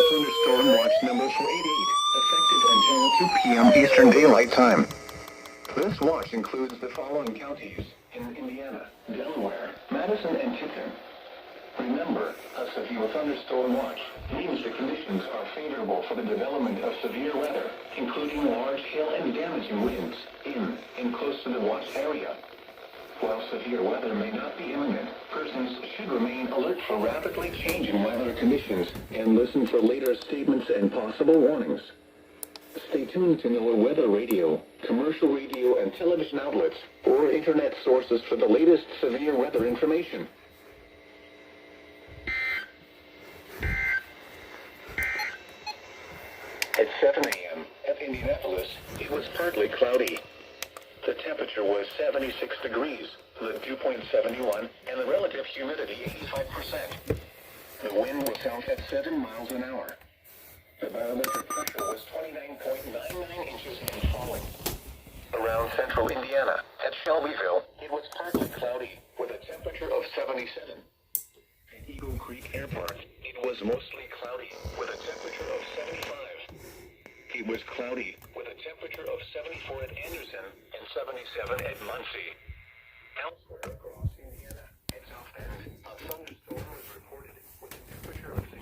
Thunderstorm watch number 488, effective until 2 p.m. Eastern Daylight Time. This watch includes the following counties in Indiana, Delaware, Madison, and Tipton. Remember, a severe thunderstorm watch means the conditions are favorable for the development of severe weather, including large hail and damaging winds in and close to the watch area. While severe weather may not be imminent, persons should remain alert for rapidly changing weather conditions and listen for later statements and possible warnings. Stay tuned to know weather radio, commercial radio and television outlets, or internet sources for the latest severe weather information. At 7 a.m. at Indianapolis, it was partly cloudy. The temperature was 76 degrees, the dew point 71, and the relative humidity 85%. The wind was out at 7 miles an hour. The barometric pressure was 29.99 inches and falling. Around central Indiana, at Shelbyville, it was partly cloudy, with a temperature of 77. At Eagle Creek Airport, it was mostly cloudy, with a temperature of 75. It was cloudy, with a temperature of 74 at Anderson and 77 at Muncie. Elsewhere across Indiana and South Bend, a thunderstorm was reported with a temperature of 62.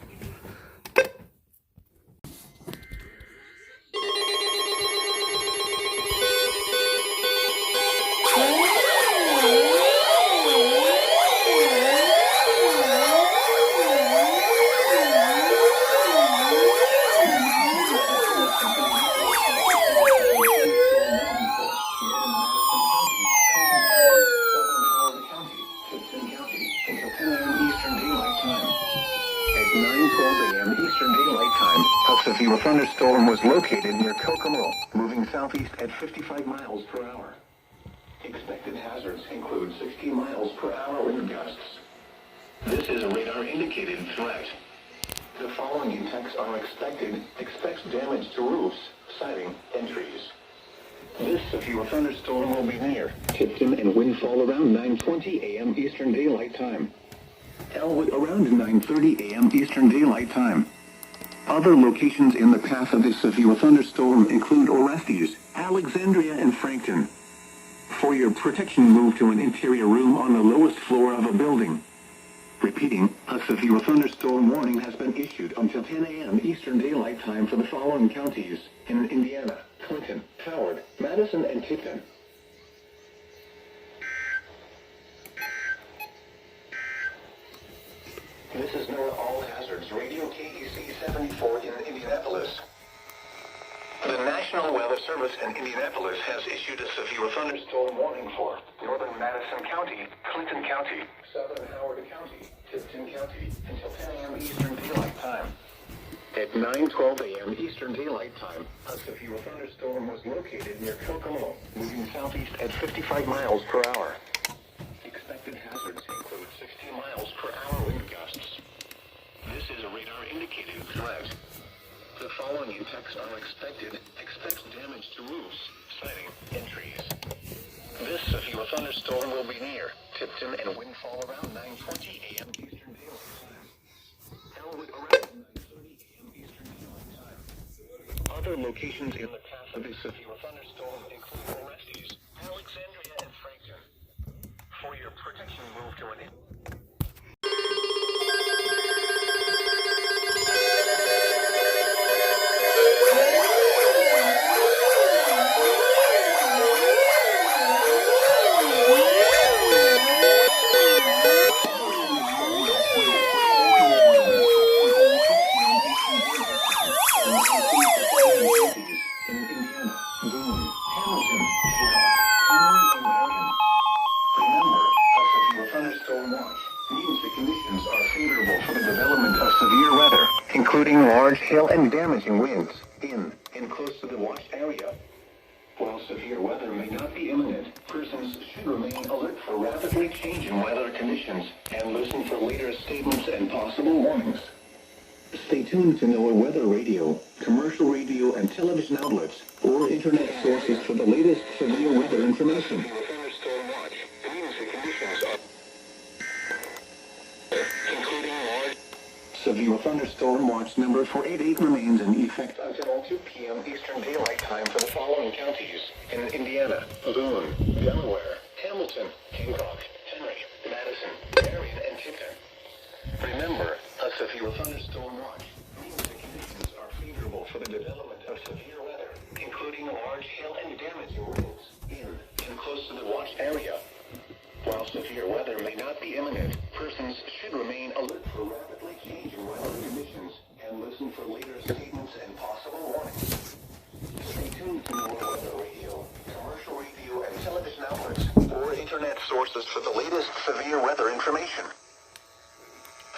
A severe thunderstorm was located near Kokomo, moving southeast at 55 miles per hour. Expected hazards include 60 miles per hour wind gusts. This is a radar-indicated threat. The following impacts are expected. Expects damage to roofs, siding, and trees. This severe thunderstorm will be near Tipton and windfall around 9:20 a.m. Eastern Daylight Time. Elwood around 9:30 a.m. Eastern Daylight Time. Other locations in the path of this severe thunderstorm include Orestes, Alexandria, and Frankton. For your protection, move to an interior room on the lowest floor of a building. Repeating, a severe thunderstorm warning has been issued until 10 a.m. Eastern Daylight Time for the following counties in Indiana: Clinton, Howard, Madison, and Tipton. This is NOAA All Hazards Radio KEC 74 in Indianapolis. The National Weather Service in Indianapolis has issued a severe thunderstorm warning for northern Madison County, Clinton County, southern Howard County, Tipton County, until 10 a.m. Eastern Daylight Time. At 9:12 a.m. Eastern Daylight Time, a severe thunderstorm was located near Kokomo, moving southeast at 55 miles per hour. Expected hazards include 60 miles per hour wind gusts. This is a radar-indicated threat. The following impacts are expected. Expects damage to roofs, siding, and trees. This severe thunderstorm will be near Tipton and windfall around 9:20 a.m. Eastern Daylight Time. Elwood around 9:30 a.m. Eastern Daylight Time. Other locations in the path of a severe thunderstorm include Orestes, Alexandria, and Frankton. For your protection, move to an Indiana, Boone, Hamilton, Remember, a severe thunderstorm watch means the conditions are favorable for the development of severe weather, including large hail and damaging winds in and close to the watch area. While severe weather may not be imminent, persons should remain alert for rapidly changing weather conditions and listen for later statements and possible warnings. Stay tuned to NOAA Weather Radio, commercial radio and television outlets, or internet sources for the latest severe weather information. Thunderstorm watch means the severe thunderstorm watch number 488 remains in effect until 2 p.m. Eastern Daylight Time for the following counties in Indiana: Boone, Delaware, Hamilton, Hancock, Henry, Madison, Marion, and Tipton. Remember, a severe thunderstorm watch means the conditions are favorable for the development of severe weather, including large hail and damaging winds in and close to the watched area. While severe weather may not be imminent, persons should remain alert for rapidly changing weather conditions and listen for later statements and possible warnings. Stay tuned to more weather radio, commercial radio and television outlets, or internet sources for the latest severe weather information.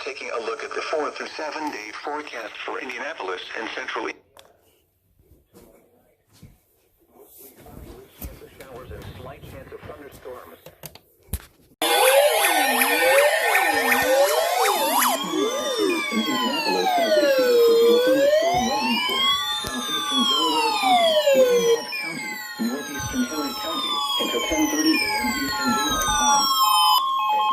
Taking a look at the 4 through 7 day forecast for Indianapolis and central showers and slight chance of thunderstorms. Indianapolis has issued a severe thunderstorm warning for Southeastern Delaware County, Randolph County, Northeastern Henry County until 10:30 a.m. Eastern Daylight Time. At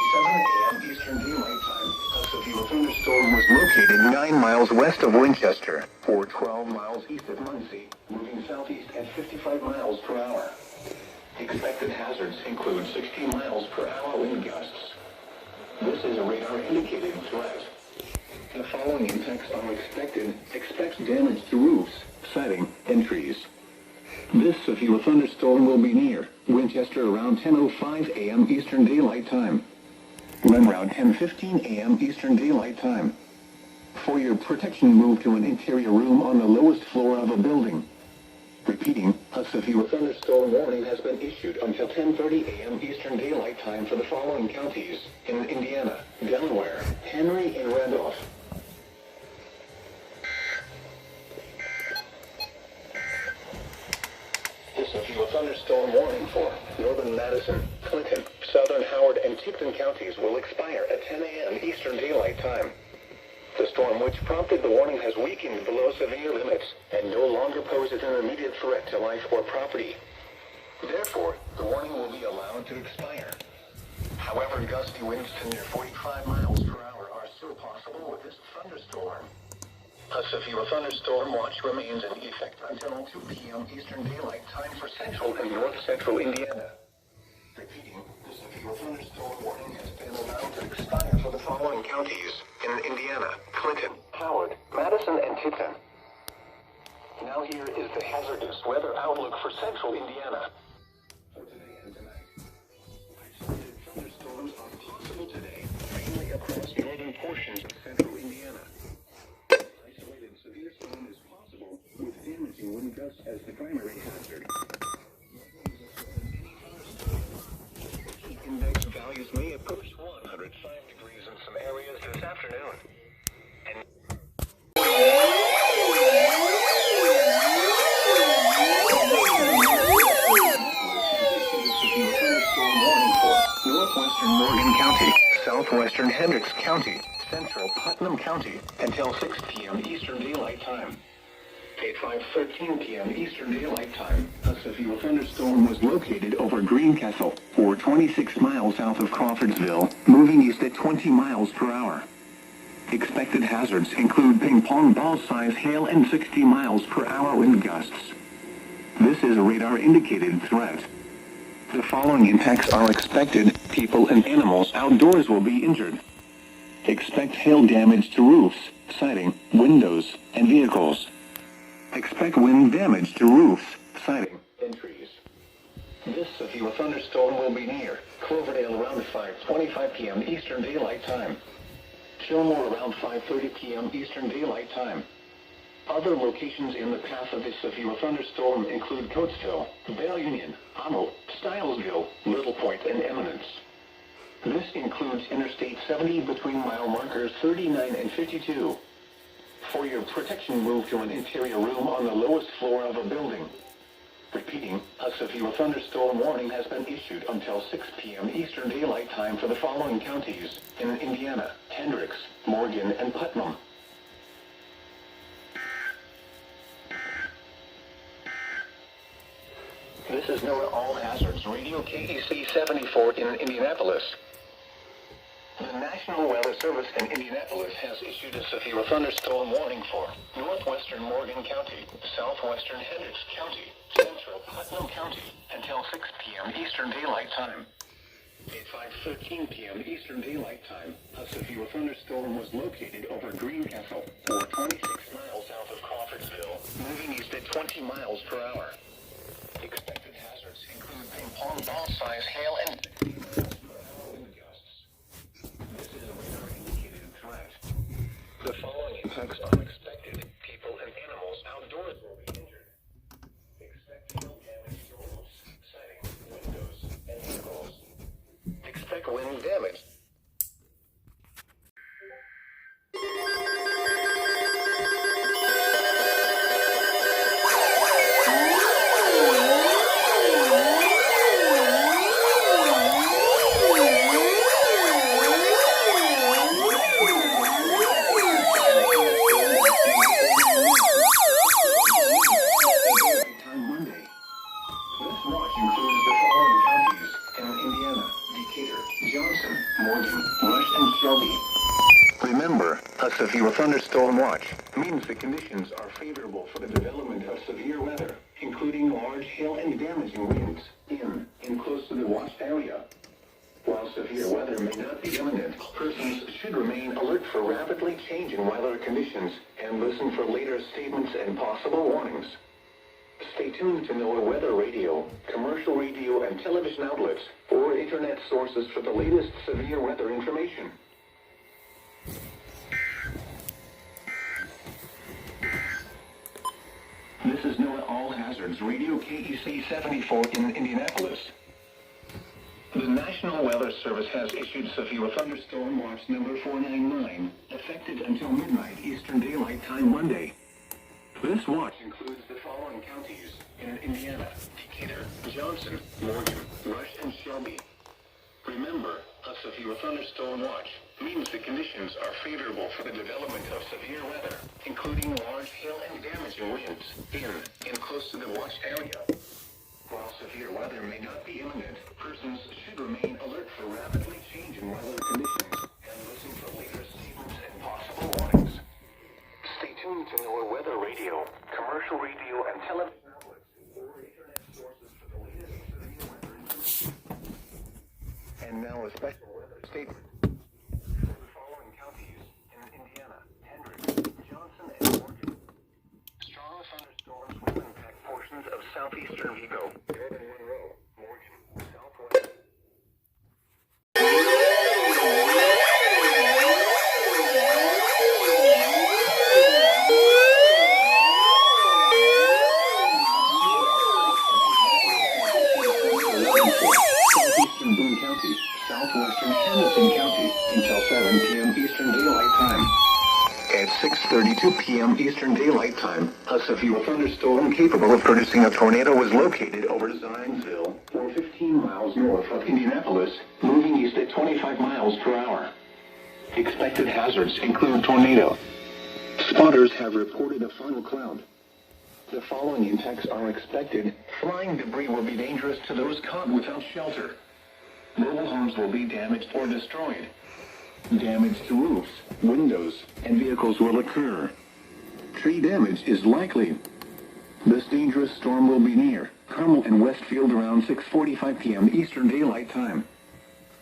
9:57 a.m. Eastern Daylight Time, a severe thunderstorm was located 9 miles west of Winchester, or 12 miles east of Muncie, moving southeast at 55 miles per hour. Expected hazards include 60 miles per hour wind gusts. This is a radar-indicated threat. The following impacts are expected. Expect damage to roofs, siding, and trees. This severe thunderstorm will be near Winchester around 10:05 a.m. Eastern Daylight Time. Run around 10:15 a.m. Eastern Daylight Time. For your protection, move to an interior room on the lowest floor of a building. Repeating, a severe thunderstorm warning has been issued until 10:30 a.m. Eastern Daylight Time for the following counties in Indiana, Delaware, Henry, and Randolph. The severe thunderstorm warning for northern Madison, Clinton, southern Howard, and Tipton counties will expire at 10 a.m. Eastern Daylight Time. The storm which prompted the warning has weakened below severe limits and no longer poses an immediate threat to life or property. Therefore, the warning will be allowed to expire. However, gusty winds to near 45 miles per hour are still possible with this thunderstorm. A severe thunderstorm watch remains in effect until 2 p.m. Eastern Daylight Time for central and north-central Indiana. Repeating, the severe thunderstorm warning has been allowed to expire for the following counties in Indiana: Clinton, Howard, Madison, and Tipton. Now here is the hazardous weather outlook for central Indiana. For today and tonight, isolated thunderstorms are possible today, mainly across northern portions of central Indiana. Isolated severe storm is possible with damaging wind gusts as the primary hazard. Index values may approach 105 degrees in some areas this afternoon. And Northwestern Morgan County, Southwestern Hendricks County, Central Putnam County until 6 p.m. Eastern Daylight Time. At 5:13 p.m. Eastern Daylight Time, a severe thunderstorm was located over Greencastle, or 26 miles south of Crawfordsville, moving east at 20 miles per hour. Expected hazards include ping-pong ball-size hail and 60 miles per hour wind gusts. This is a radar-indicated threat. The following impacts are expected. People and animals outdoors will be injured. Expect hail damage to roofs, siding, windows, and vehicles. Expect wind damage to roofs, siding, and trees. This severe thunderstorm will be near Cloverdale around 5:25 p.m. Eastern Daylight Time. Fillmore around 5:30 p.m. Eastern Daylight Time. Other locations in the path of this severe thunderstorm include Coatesville, Bell Union, Hummel, Stylesville, Little Point, and Eminence. This includes Interstate 70 between mile markers 39 and 52. For your protection, move to an interior room on the lowest floor of a building. Repeating, a severe thunderstorm warning has been issued until 6 p.m. Eastern Daylight Time for the following counties in Indiana: Hendricks, Morgan, and Putnam. This is NOAA All Hazards Radio KEC 74 in Indianapolis. The National Weather Service in Indianapolis has issued a severe thunderstorm warning for northwestern Morgan County, southwestern Hendricks County, central Putnam County until 6 p.m. Eastern Daylight Time. At 5:13 p.m. Eastern Daylight Time, a severe thunderstorm was located over Greencastle, or 26 miles south of Crawfordsville, moving east at 20 miles per hour. Expected hazards include ping-pong ball-size hail and 60 miles per hour wind gusts. This is a radar indicated threat. The following impacts are expected. People and animals outdoors will be injured. Expect hail damage to roofs, siding, windows, and vehicles. Expect wind damage. Remember, a severe thunderstorm watch means the conditions are favorable for the development of severe weather, including large hail and damaging winds in and close to the watched area. While severe weather may not be imminent, persons should remain alert for rapidly changing weather conditions and listen for later statements and possible warnings. Stay tuned to NOAA weather radio, commercial radio and television outlets, or internet sources for the latest severe weather information. This is NOAA All Hazards Radio KEC 74 in Indianapolis. The National Weather Service has issued severe thunderstorm watch number 499, effective until midnight Eastern Daylight Time Monday. This watch includes the following counties in Indiana: Decatur, Johnson, Morgan, Rush, and Shelby. Remember, a severe thunderstorm watch means the conditions are favorable for the development of severe weather, including large hail and damaging winds in and close to the watched area. While severe weather may not be imminent, persons should remain alert for rapidly changing weather conditions and listen for later statements and possible warnings. Stay tuned to NOAA Weather Radio, commercial radio and television outlets, or internet sources for the latest severe weather information. And now a special weather statement. For the following counties in Indiana: Hendricks, Johnson, and Morgan. Strong thunderstorms will impact portions of southeastern Vigo, northern Monroe, Morgan, Southwestern. Southeastern Boone County, Southwestern Hamilton County, until 7 p.m. Eastern Daylight Time. At 6:32 p.m. Eastern Daylight Time, a severe thunderstorm capable of producing a tornado was located over Zionsville, or 15 miles north of Indianapolis, moving east at 25 miles per hour. Expected hazards include tornado. Spotters have reported a funnel cloud. The following impacts are expected. Flying debris will be dangerous to those caught without shelter. Mobile homes will be damaged or destroyed. Damage to roofs, windows, and vehicles will occur. Tree damage is likely. This dangerous storm will be near Carmel and Westfield around 6:45 p.m. Eastern Daylight Time.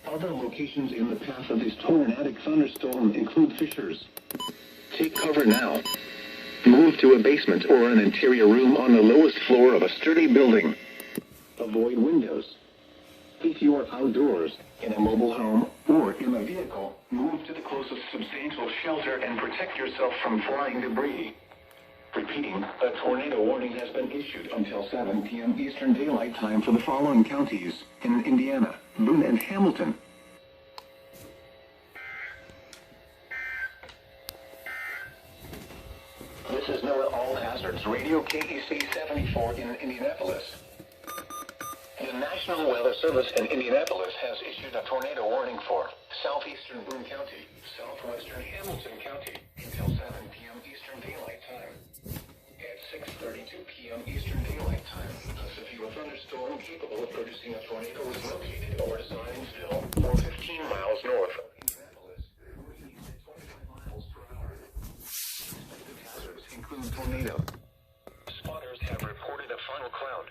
Other locations in the path of this tornadic thunderstorm include fissures. Take cover now. Move to a basement or an interior room on the lowest floor of a sturdy building. Avoid windows. If you are outdoors, in a mobile home, or in a vehicle, move to the closest substantial shelter and protect yourself from flying debris. Repeating, a tornado warning has been issued until 7 p.m. Eastern Daylight Time for the following counties in Indiana: Boone and Hamilton. This is NOAA All Hazards Radio KEC 74 in Indianapolis. The National Weather Service in Indianapolis has issued a tornado warning for southeastern Boone County, southwestern Hamilton County, until 7 p.m. Eastern Daylight Time. At 6:32 p.m. Eastern Daylight Time, a severe thunderstorm capable of producing a tornado was located over Zionsville, or 15 miles north of Indianapolis. tornado. Spotters have reported a final cloud.